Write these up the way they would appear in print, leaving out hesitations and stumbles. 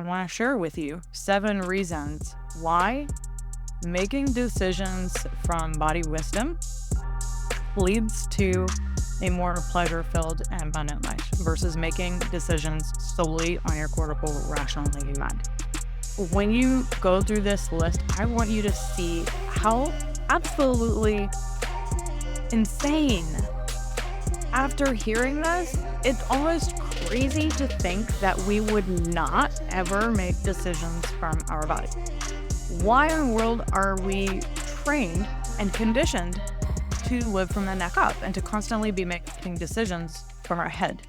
want to share with you 7 reasons why making decisions from body wisdom leads to a more pleasure-filled and abundant life versus making decisions solely on your cortical rational thinking mind. When you go through this list, I want you to see how absolutely insane. After hearing this, it's almost crazy to think that we would not ever make decisions from our body. Why in the world are we trained and conditioned to live from the neck up and to constantly be making decisions from our head?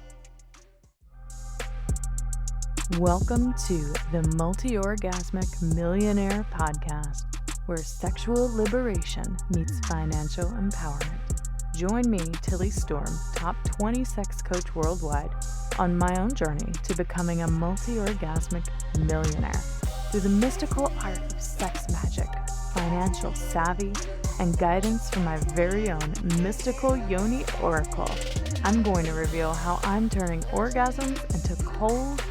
Welcome to the Multi-Orgasmic Millionaire Podcast, where sexual liberation meets financial empowerment. Join me, Tilly Storm, top 20 sex coach worldwide, on my own journey to becoming a multi-orgasmic millionaire through the mystical art of sex magic, financial savvy, and guidance from my very own mystical yoni oracle. I'm going to reveal how I'm turning orgasms into cold,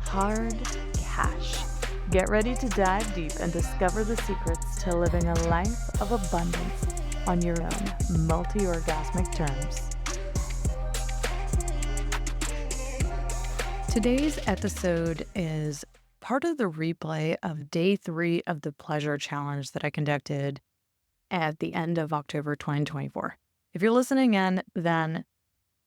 hard cash. Get ready to dive deep and discover the secrets to living a life of abundance on your own multi-orgasmic terms. Today's episode is part of the replay of day 3 of the Pleasure Challenge that I conducted at the end of October 2024. If you're listening in, then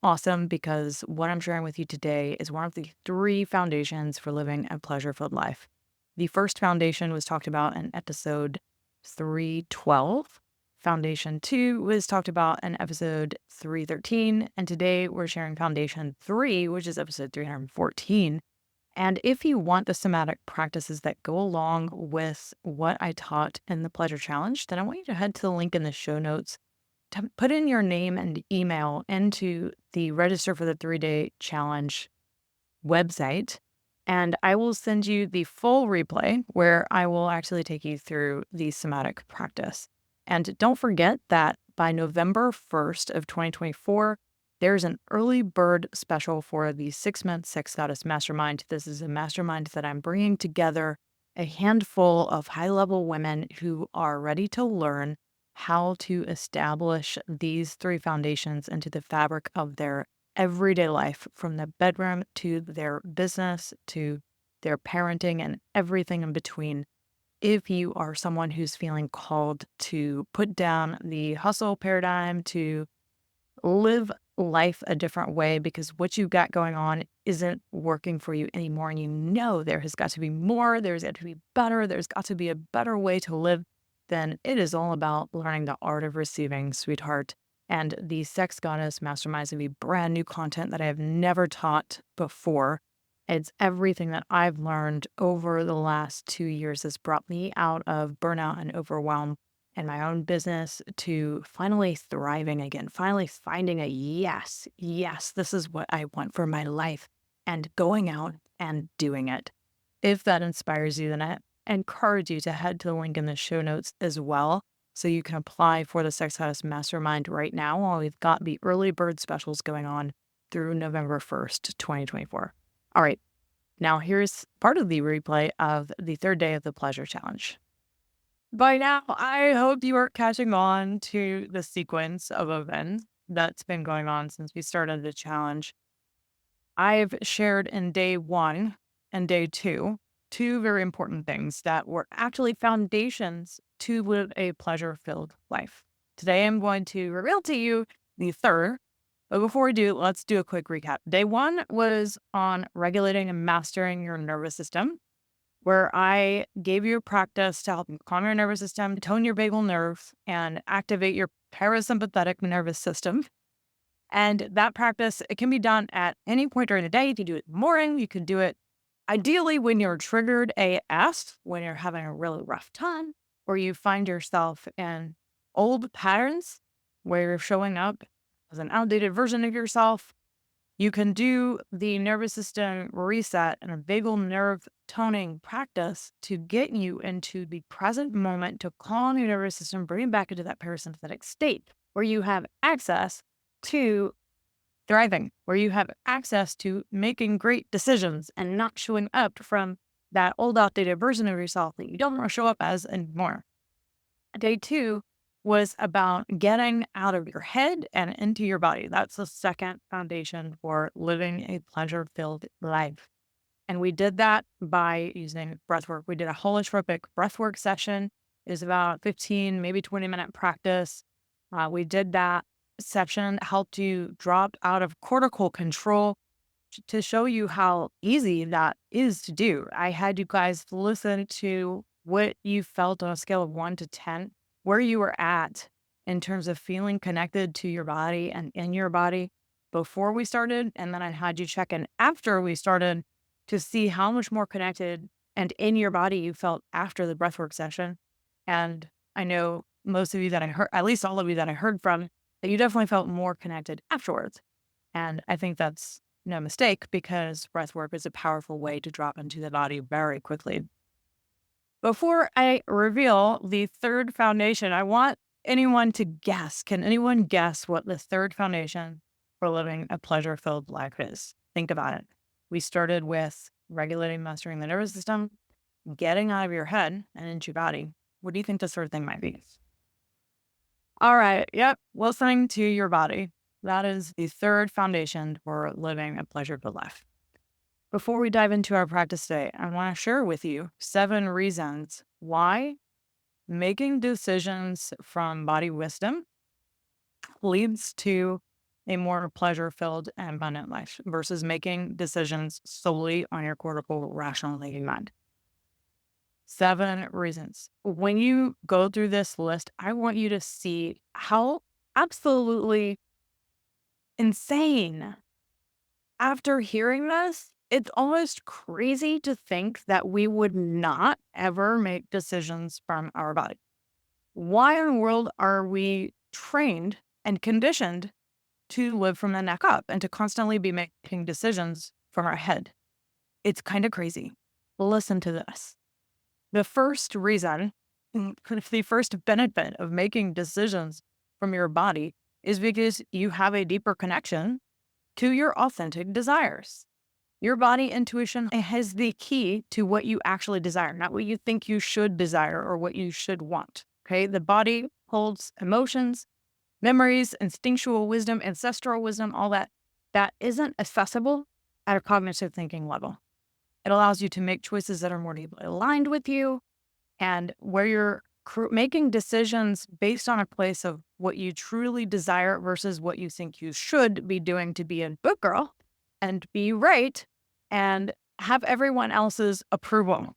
awesome, because what I'm sharing with you today is one of the 3 foundations for living a pleasure-filled life. The first foundation was talked about in episode 312. Foundation 2 was talked about in episode 313, and today we're sharing Foundation 3, which is episode 314. And if you want the somatic practices that go along with what I taught in the Pleasure Challenge, then I want you to head to the link in the show notes to put in your name and email into the Register for the 3-Day Challenge website, and I will send you the full replay where I will actually take you through the somatic practice. And don't forget that by November 1st of 2024, there's an early bird special for the 6-month Sex Goddess Mastermind. This is a mastermind that I'm bringing together a handful of high-level women who are ready to learn how to establish these 3 foundations into the fabric of their everyday life, from the bedroom to their business to their parenting and everything in between. If you are someone who's feeling called to put down the hustle paradigm, to live life a different way because what you've got going on isn't working for you anymore, and you know there has got to be more, there's got to be better, there's got to be a better way to live, then it is all about learning the art of receiving, sweetheart. And the Sex Goddess Masterminds will be brand new content that I have never taught before. It's everything that I've learned over the last 2 years that's brought me out of burnout and overwhelm in my own business to finally thriving again, finally finding a yes, this is what I want for my life, and going out and doing it. If that inspires you, then I encourage you to head to the link in the show notes as well, so you can apply for the Sex Goddess Mastermind right now while we've got the early bird specials going on through November 1st, 2024. All right, now here's part of the replay of the 3rd day of the Pleasure Challenge. By now, I hope you are catching on to the sequence of events that's been going on since we started the challenge. I've shared in day 1 and day 2 very important things that were actually foundations to live a pleasure-filled life. Today, I'm going to reveal to you the 3rd. But before we do, let's do a quick recap. Day 1 was on regulating and mastering your nervous system, where I gave you a practice to help calm your nervous system, tone your vagal nerve, and activate your parasympathetic nervous system. And that practice, it can be done at any point during the day. You can do it in the morning. You can do it ideally when you're triggered AF, when you're having a really rough time, or you find yourself in old patterns where you're showing up as an outdated version of yourself. You can do the nervous system reset and a vagal nerve toning practice to get you into the present moment, to calm your nervous system, bring it back into that parasympathetic state where you have access to thriving, where you have access to making great decisions and not showing up from that old outdated version of yourself that you don't want to show up as anymore. Day 2 was about getting out of your head and into your body. That's the second foundation for living a pleasure-filled life. And we did that by using breath work. We did a holotropic breath work session. It was about 15, maybe 20-minute practice. We did that session, helped you drop out of cortical control to show you how easy that is to do. I had you guys listen to what you felt on a scale of 1 to 10, where you were at in terms of feeling connected to your body and in your body before we started. And then I had you check in after we started to see how much more connected and in your body you felt after the breathwork session. And I know most of you that I heard, at least all of you that I heard from, that you definitely felt more connected afterwards. And I think that's no mistake because breath work is a powerful way to drop into the body very quickly. Before I reveal the third foundation, I want anyone to guess. Can anyone guess what the third foundation for living a pleasure filled life is? Think about it. We started with regulating, mastering the nervous system, getting out of your head and into your body. What do you think this sort of thing might be? All right. Yep. Listening to your body. That is the third foundation for living a pleasurable life. Before we dive into our practice today, I want to share with you 7 reasons why making decisions from body wisdom leads to a more pleasure filled and abundant life versus making decisions solely on your cortical rational thinking mind. 7 reasons. When you go through this list, I want you to see how absolutely insane. After hearing this, it's almost crazy to think that we would not ever make decisions from our body. Why in the world are we trained and conditioned to live from the neck up and to constantly be making decisions from our head? It's kind of crazy. Listen to this. The first reason, the first benefit of making decisions from your body is because you have a deeper connection to your authentic desires. Your body intuition has the key to what you actually desire, not what you think you should desire or what you should want. Okay. The body holds emotions, memories, instinctual wisdom, ancestral wisdom, all that isn't accessible at a cognitive thinking level. It allows you to make choices that are more deeply aligned with you and where you're making decisions based on a place of what you truly desire versus what you think you should be doing to be a good girl and be right and have everyone else's approval.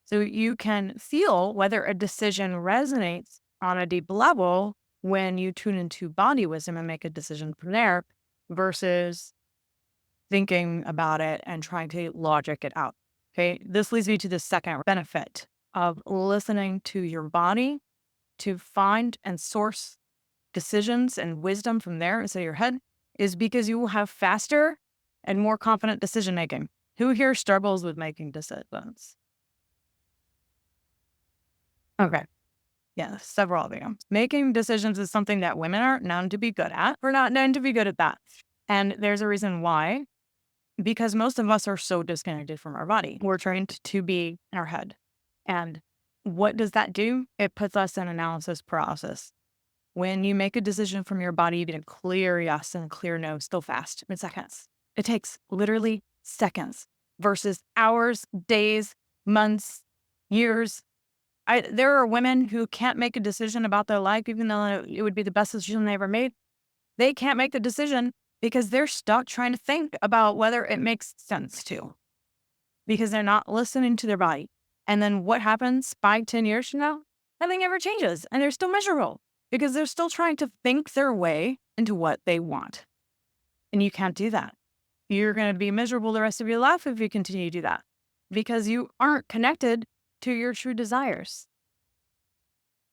So you can feel whether a decision resonates on a deep level when you tune into body wisdom and make a decision from there versus thinking about it and trying to logic it out. Okay. This leads me to the second benefit of listening to your body to find and source decisions and wisdom from there instead of your head is because you will have faster and more confident decision making. Who here struggles with making decisions? Okay. Yeah, several of you. Making decisions is something that women are known to be good at. We're not known to be good at that. And there's a reason why. Because most of us are so disconnected from our body. We're trained to be in our head. And what does that do? It puts us in analysis paralysis. When you make a decision from your body, you get a clear yes and a clear no still fast in seconds. It takes literally seconds versus hours, days, months, years. There are women who can't make a decision about their life, even though it would be the best decision they ever made. They can't make the decision because they're stuck trying to think about whether it makes sense to, because they're not listening to their body. And then what happens 5-10 years from now? Nothing ever changes and they're still miserable because they're still trying to think their way into what they want. And you can't do that. You're going to be miserable the rest of your life if you continue to do that because you aren't connected to your true desires.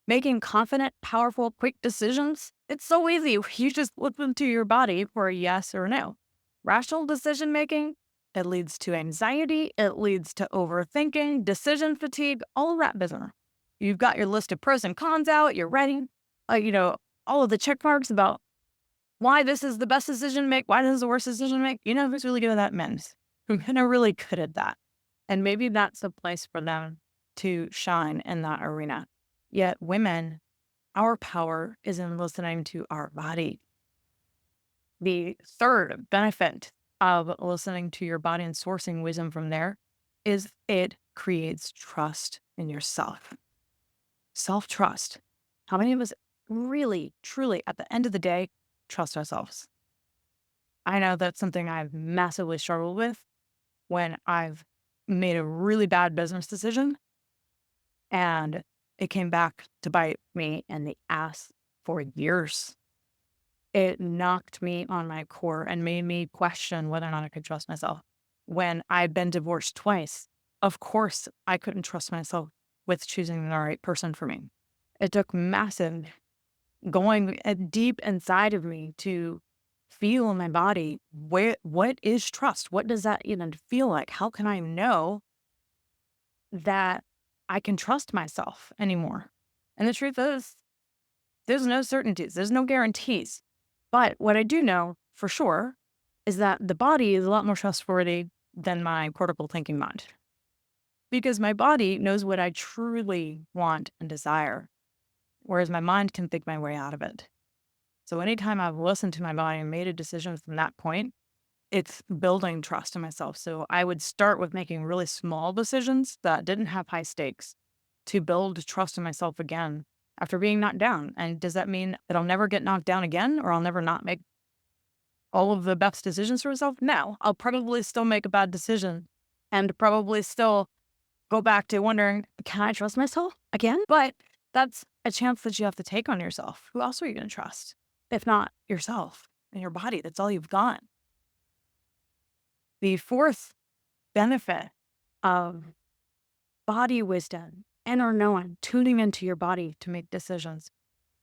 Making confident, powerful, quick decisions, it's so easy. You just listen to your body for a yes or a no. Rational decision making, it leads to anxiety, it leads to overthinking, decision fatigue, all of that business. You've got your list of pros and cons out, you're writing, all of the check marks about why this is the best decision to make, why this is the worst decision to make. You know who's really good at that? Men. Who are really good at that. And maybe that's a place for them to shine in that arena. Yet, women, our power is in listening to our body. The third benefit of listening to your body and sourcing wisdom from there is it creates trust in yourself. Self trust. How many of us really, truly, at the end of the day, trust ourselves? I know that's something I've massively struggled with when I've made a really bad business decision and it came back to bite me in the ass for years. It knocked me on my core and made me question whether or not I could trust myself. When I'd been divorced twice, of course, I couldn't trust myself with choosing the right person for me. It took massive going deep inside of me to feel in my body what is trust? What does that even feel like? How can I know that I can trust myself anymore? And the truth is, there's no certainties, there's no guarantees. But what I do know for sure is that the body is a lot more trustworthy than my cortical thinking mind because my body knows what I truly want and desire, whereas my mind can think my way out of it. So anytime I've listened to my body and made a decision from that point, it's building trust in myself. So I would start with making really small decisions that didn't have high stakes to build trust in myself again after being knocked down. And does that mean that I'll never get knocked down again or I'll never not make all of the best decisions for myself? No, I'll probably still make a bad decision and probably still go back to wondering, can I trust myself again? But that's a chance that you have to take on yourself. Who else are you going to trust? If not yourself and your body, that's all you've got. The fourth benefit of body wisdom, inner knowing, tuning into your body to make decisions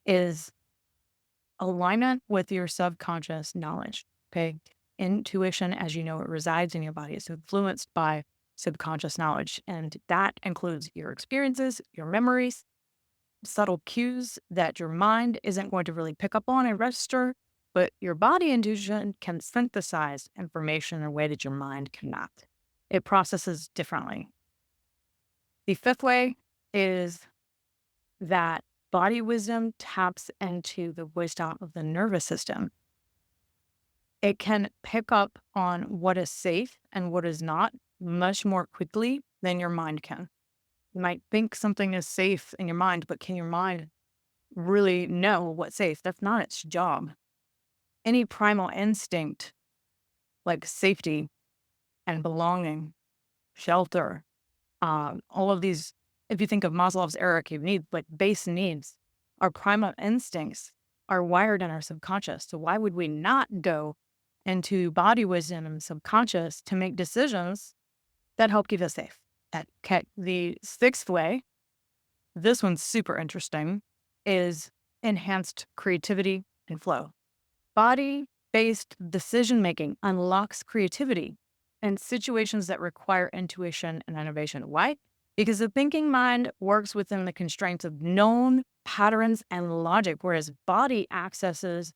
is alignment with your subconscious knowledge. Okay. Intuition, as you know, it resides in your body. It's influenced by subconscious knowledge. And that includes your experiences, your memories, subtle cues that your mind isn't going to really pick up on and register, but your body intuition can synthesize information in a way that your mind cannot. It processes differently. The fifth way is that body wisdom taps into the wisdom of the nervous system. It can pick up on what is safe and what is not much more quickly than your mind can. You might think something is safe in your mind, but can your mind really know what's safe? That's not its job. Any primal instinct like safety and belonging, shelter, all of these, if you think of Maslow's hierarchy of needs, like base needs, our primal instincts are wired in our subconscious. So why would we not go into body wisdom and subconscious to make decisions that help keep us safe? Okay. The sixth way, this one's super interesting, is enhanced creativity and flow. Body-based decision-making unlocks creativity in situations that require intuition and innovation. Why? Because the thinking mind works within the constraints of known patterns and logic, whereas body accesses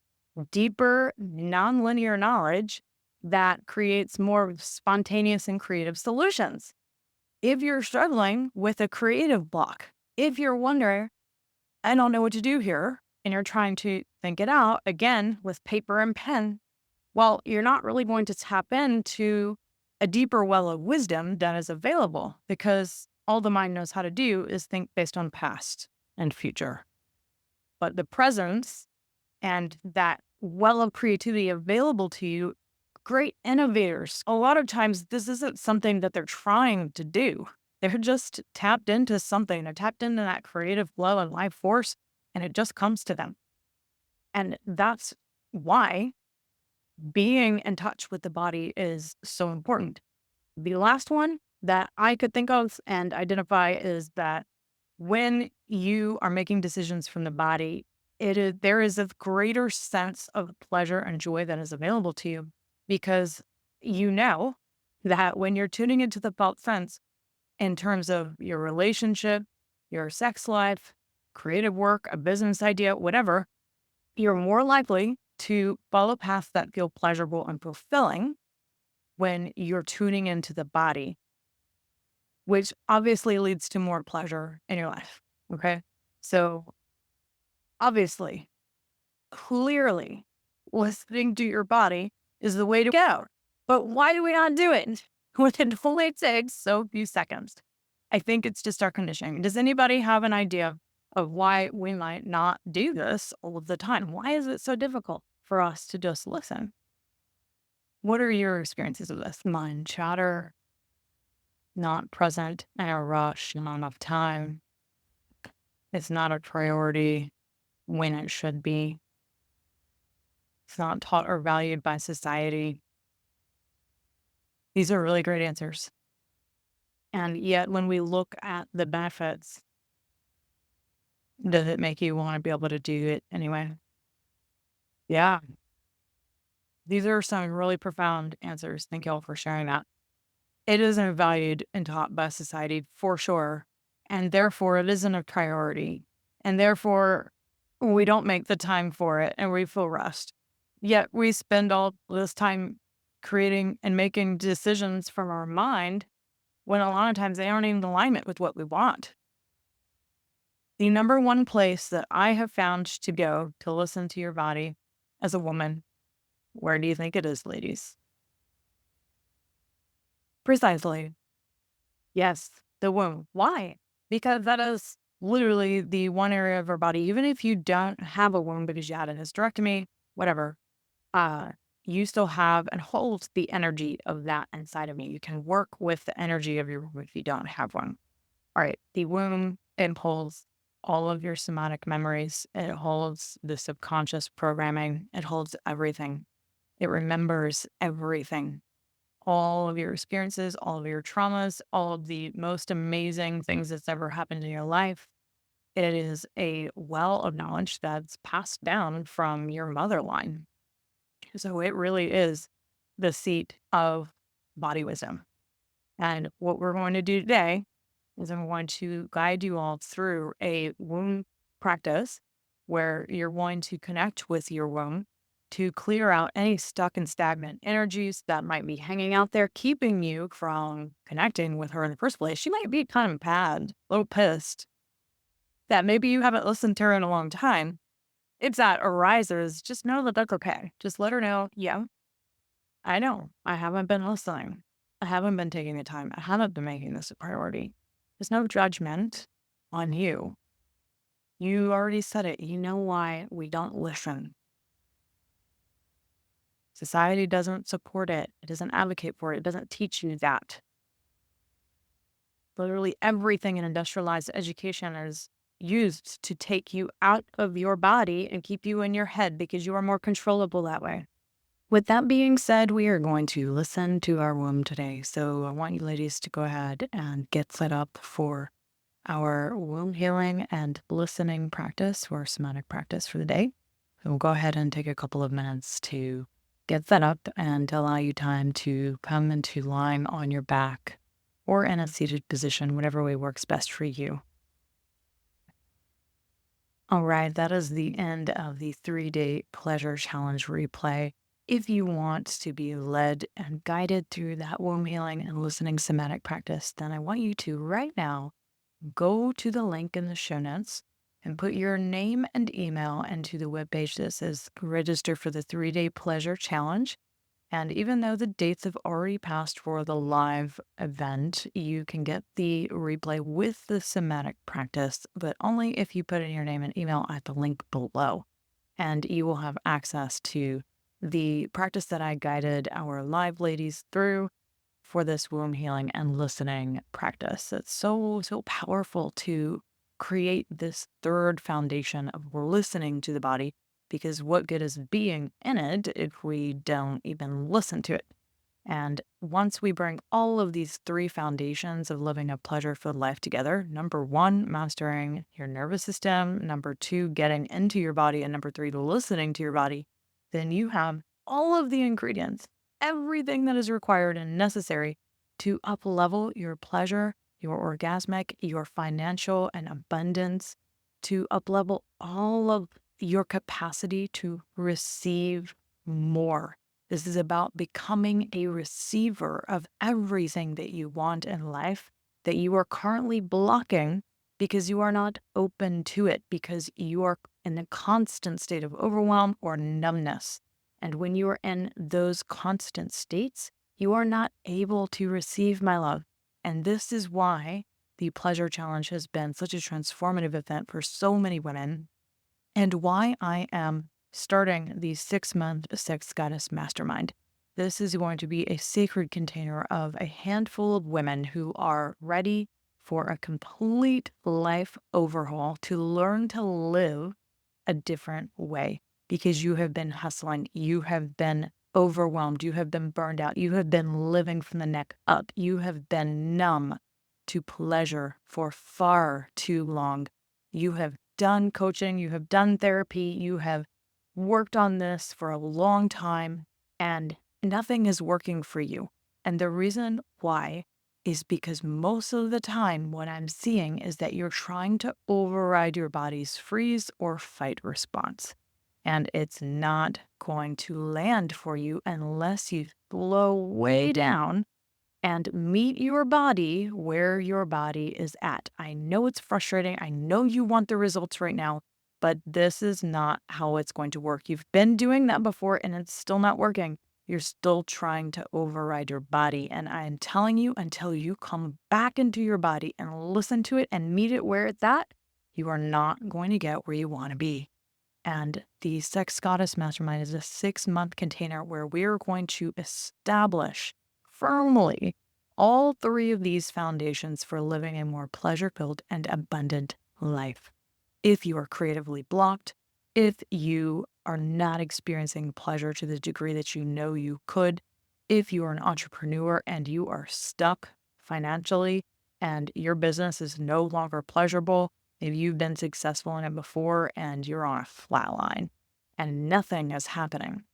deeper, nonlinear knowledge that creates more spontaneous and creative solutions. If you're struggling with a creative block, if you're wondering, I don't know what to do here, and you're trying to think it out again with paper and pen, well, you're not really going to tap into a deeper well of wisdom that is available because all the mind knows how to do is think based on past and future. But the presence and that well of creativity available to you, great innovators, a lot of times this isn't something that they're trying to do. They're just tapped into something. They're tapped into that creative flow and life force, and it just comes to them. And that's why being in touch with the body is so important. The last one that I could think of and identify is that when you are making decisions from the body, there is a greater sense of pleasure and joy that is available to you because you know that when you're tuning into the felt sense in terms of your relationship, your sex life, creative work, a business idea, whatever, you're more likely to follow paths that feel pleasurable and fulfilling when you're tuning into the body. which obviously leads to more pleasure in your life. Okay. So, obviously, clearly, listening to your body is the way to go. But why do we not do it when it only takes so few seconds? I think it's just our conditioning. Does anybody have an idea of why we might not do this all the time? Why is it so difficult for us to just listen? What are your experiences of this? Mind chatter, not present in a rush, not enough time. It's not a priority when it should be. It's not taught or valued by society. These are really great answers. And yet, when we look at the benefits, does it make you want to be able to do it anyway? Yeah, these are some really profound answers. Thank y'all for sharing that. It isn't valued and taught by society for sure. And therefore, it isn't a priority. And therefore, we don't make the time for it and we feel rushed. Yet, we spend all this time creating and making decisions from our mind when a lot of times they aren't even in alignment with what we want. The number one place that I have found to go to listen to your body as a woman, where do you think it is, ladies? Precisely. Yes, the womb. Why? Because that is literally the one area of our body, even if you don't have a womb because you had a hysterectomy, whatever, uh, you still have and hold the energy of that inside of you. You can work with the energy of your womb if you don't have one. All right, the womb, it holds all of your somatic memories. It holds the subconscious programming. It holds everything. It remembers everything. All of your experiences, all of your traumas, all of the most amazing things that's ever happened in your life. It is a well of knowledge that's passed down from your mother line. So it really is the seat of body wisdom. And what we're going to do today is I'm going to guide you all through a womb practice where you're going to connect with your womb to clear out any stuck and stagnant energies that might be hanging out there, keeping you from connecting with her in the first place. She might be kind of mad, a little pissed that maybe you haven't listened to her in a long time. If that arises, just know that that's okay. Just let her know, yeah, I know I haven't been listening. I haven't been taking the time. I haven't been making this a priority. There's no judgment on you. You already said it. You know why we don't listen. Society doesn't support it. It doesn't advocate for it. It doesn't teach you that. Literally everything in industrialized education is used to take you out of your body and keep you in your head because you are more controllable that way. With that being said, we are going to listen to our womb today. So I want you ladies to go ahead and get set up for our womb healing and listening practice or somatic practice for the day. So we'll go ahead and take a couple of minutes to get set up and allow you time to come into line on your back or in a seated position, whatever way works best for you. All right, that is the end of the 3-day pleasure challenge replay. If you want to be led and guided through that womb healing and listening somatic practice, then I want you to right now go to the link in the show notes and put your name and email into the webpage that says register for the 3-day pleasure challenge. And even though the dates have already passed for the live event, you can get the replay with the somatic practice, but only if you put in your name and email at the link below. And you will have access to the practice that I guided our live ladies through for this womb healing and listening practice. It's so, so powerful to create this third foundation of listening to the body, because what good is being in it if we don't even listen to it? And once we bring all of these three foundations of living a pleasure-filled life together, number one, mastering your nervous system, number two, getting into your body, and number three, listening to your body, then you have all of the ingredients, everything that is required and necessary to up-level your pleasure, your orgasmic, your financial and abundance, to up-level all of your capacity to receive more. This is about becoming a receiver of everything that you want in life that you are currently blocking because you are not open to it, because you are in a constant state of overwhelm or numbness. And when you are in those constant states, you are not able to receive my love. And this is why the Pleasure Challenge has been such a transformative event for so many women, and why I am starting the 6-month Sex Goddess Mastermind. This is going to be a sacred container of a handful of women who are ready for a complete life overhaul to learn to live a different way, because you have been hustling, you have been overwhelmed, you have been burned out, you have been living from the neck up, you have been numb to pleasure for far too long. You have done coaching, you have done therapy, you have worked on this for a long time, and nothing is working for you. And the reason why is because most of the time, what I'm seeing is that you're trying to override your body's freeze or fight response. And it's not going to land for you unless you slow way down and meet your body where your body is at. I know it's frustrating. I know you want the results right now, but this is not how it's going to work. You've been doing that before and it's still not working. You're still trying to override your body. And I'm telling you, until you come back into your body and listen to it and meet it where it's at, you are not going to get where you want to be. And the Sex Goddess Mastermind is a 6-month container where we are going to establish firmly all 3 of these foundations for living a more pleasure-filled and abundant life. If you are creatively blocked, if you are not experiencing pleasure to the degree that you know you could, if you are an entrepreneur and you are stuck financially and your business is no longer pleasurable, if you've been successful in it before and you're on a flat line and nothing is happening,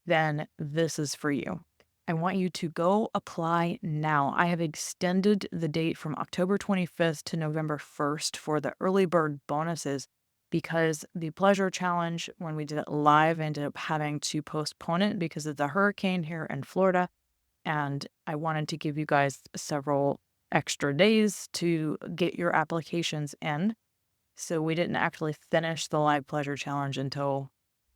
then this is for you. I want you to go apply now. I have extended the date from October 25th to November 1st for the early bird bonuses, because the Pleasure Challenge, when we did it live, I ended up having to postpone it because of the hurricane here in Florida. And I wanted to give you guys several extra days to get your applications in. So we didn't actually finish the live Pleasure Challenge until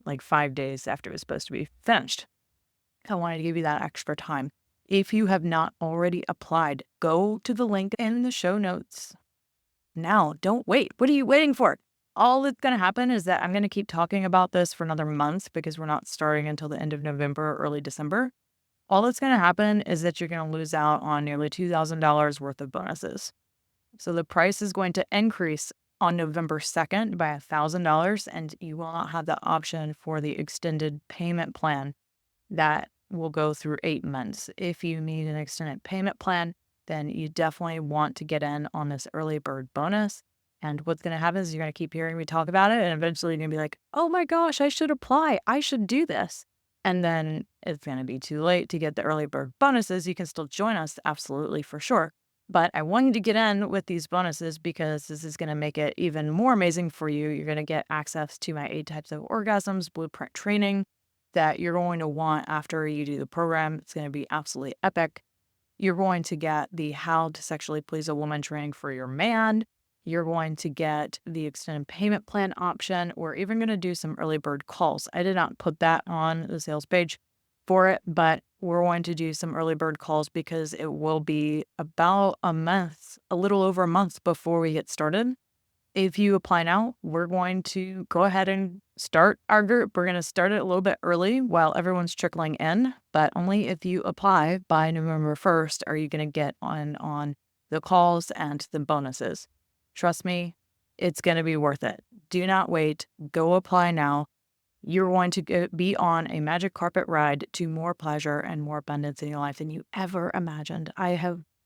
like 5 days after it was supposed to be finished. I wanted to give you that extra time. If you have not already applied, go to the link in the show notes now. Don't wait. What are you waiting for? All that's going to happen is that I'm going to keep talking about this for another month, because we're not starting until the end of November or early December. All that's going to happen is that you're going to lose out on nearly $2,000 worth of bonuses. So the price is going to increase on November 2nd by $1,000, and you will not have the option for the extended payment plan that will go through 8 months. If you need an extended payment plan, then you definitely want to get in on this early bird bonus. And what's going to happen is you're going to keep hearing me talk about it, and eventually you're going to be like, oh my gosh, I should apply. I should do this. And then it's going to be too late to get the early bird bonuses. You can still join us, absolutely, for sure. But I wanted to get in with these bonuses because this is going to make it even more amazing for you. You're going to get access to my 8 types of orgasms blueprint training that you're going to want after you do the program. It's going to be absolutely epic. You're going to get the How to Sexually Please a Woman training for your man. You're going to get the extended payment plan option. We're even going to do some early bird calls. I did not put that on the sales page for it, but we're going to do some early bird calls because it will be about a month, a little over a month before we get started. If you apply now, we're going to go ahead and start our group. We're going to start it a little bit early while everyone's trickling in, but only if you apply by November 1st are you going to get on the calls and the bonuses. Trust me, it's going to be worth it. Do not wait. Go apply now. You're going to be on a magic carpet ride to more pleasure and more abundance in your life than you ever imagined.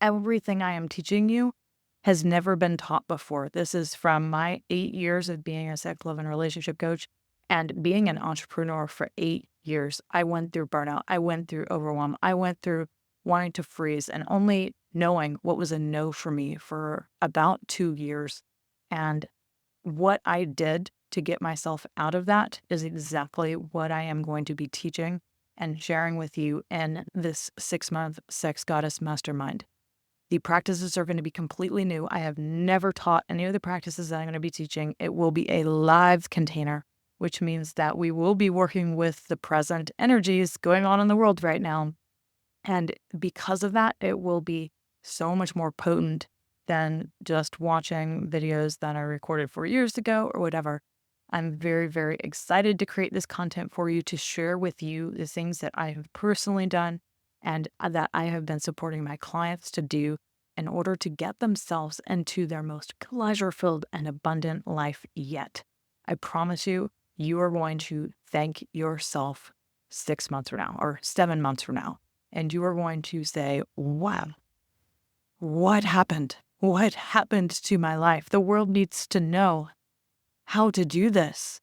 Everything I am teaching you has never been taught before. This is from my 8 years of being a sex, love, and relationship coach and being an entrepreneur for 8 years. I went through burnout. I went through overwhelm. I went through wanting to freeze and only knowing what was a no for me for about 2 years. And what I did to get myself out of that is exactly what I am going to be teaching and sharing with you in this 6-month Sex Goddess Mastermind. The practices are going to be completely new. I have never taught any of the practices that I'm going to be teaching. It will be a live container, which means that we will be working with the present energies going on in the world right now. And because of that, it will be so much more potent than just watching videos that I recorded 4 years ago or whatever. I'm very, very excited to create this content for you to share with you the things that I have personally done and that I have been supporting my clients to do in order to get themselves into their most pleasure-filled and abundant life yet. I promise you, you are going to thank yourself 6 months from now or 7 months from now. And you are going to say, wow, what happened? What happened to my life? The world needs to know how to do this.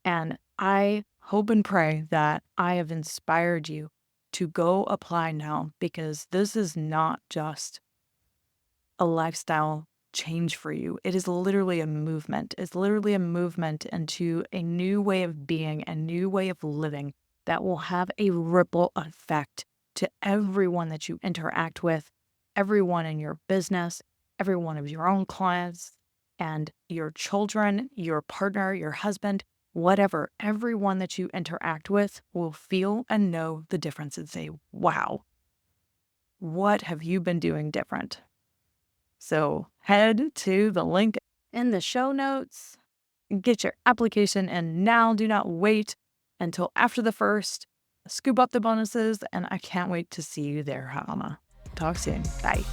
And I hope and pray that I have inspired you to go apply now, because this is not just a lifestyle change for you. It is literally a movement. It's literally a movement into a new way of being, a new way of living that will have a ripple effect to everyone that you interact with, everyone in your business, every one of your own clients, and your children, your partner, your husband, whatever. Everyone that you interact with will feel and know the difference and say, wow, what have you been doing different? So head to the link in the show notes, get your application in now. Do not wait until after the first. Scoop up the bonuses, and I can't wait to see you there, Hama. Talk soon. Bye.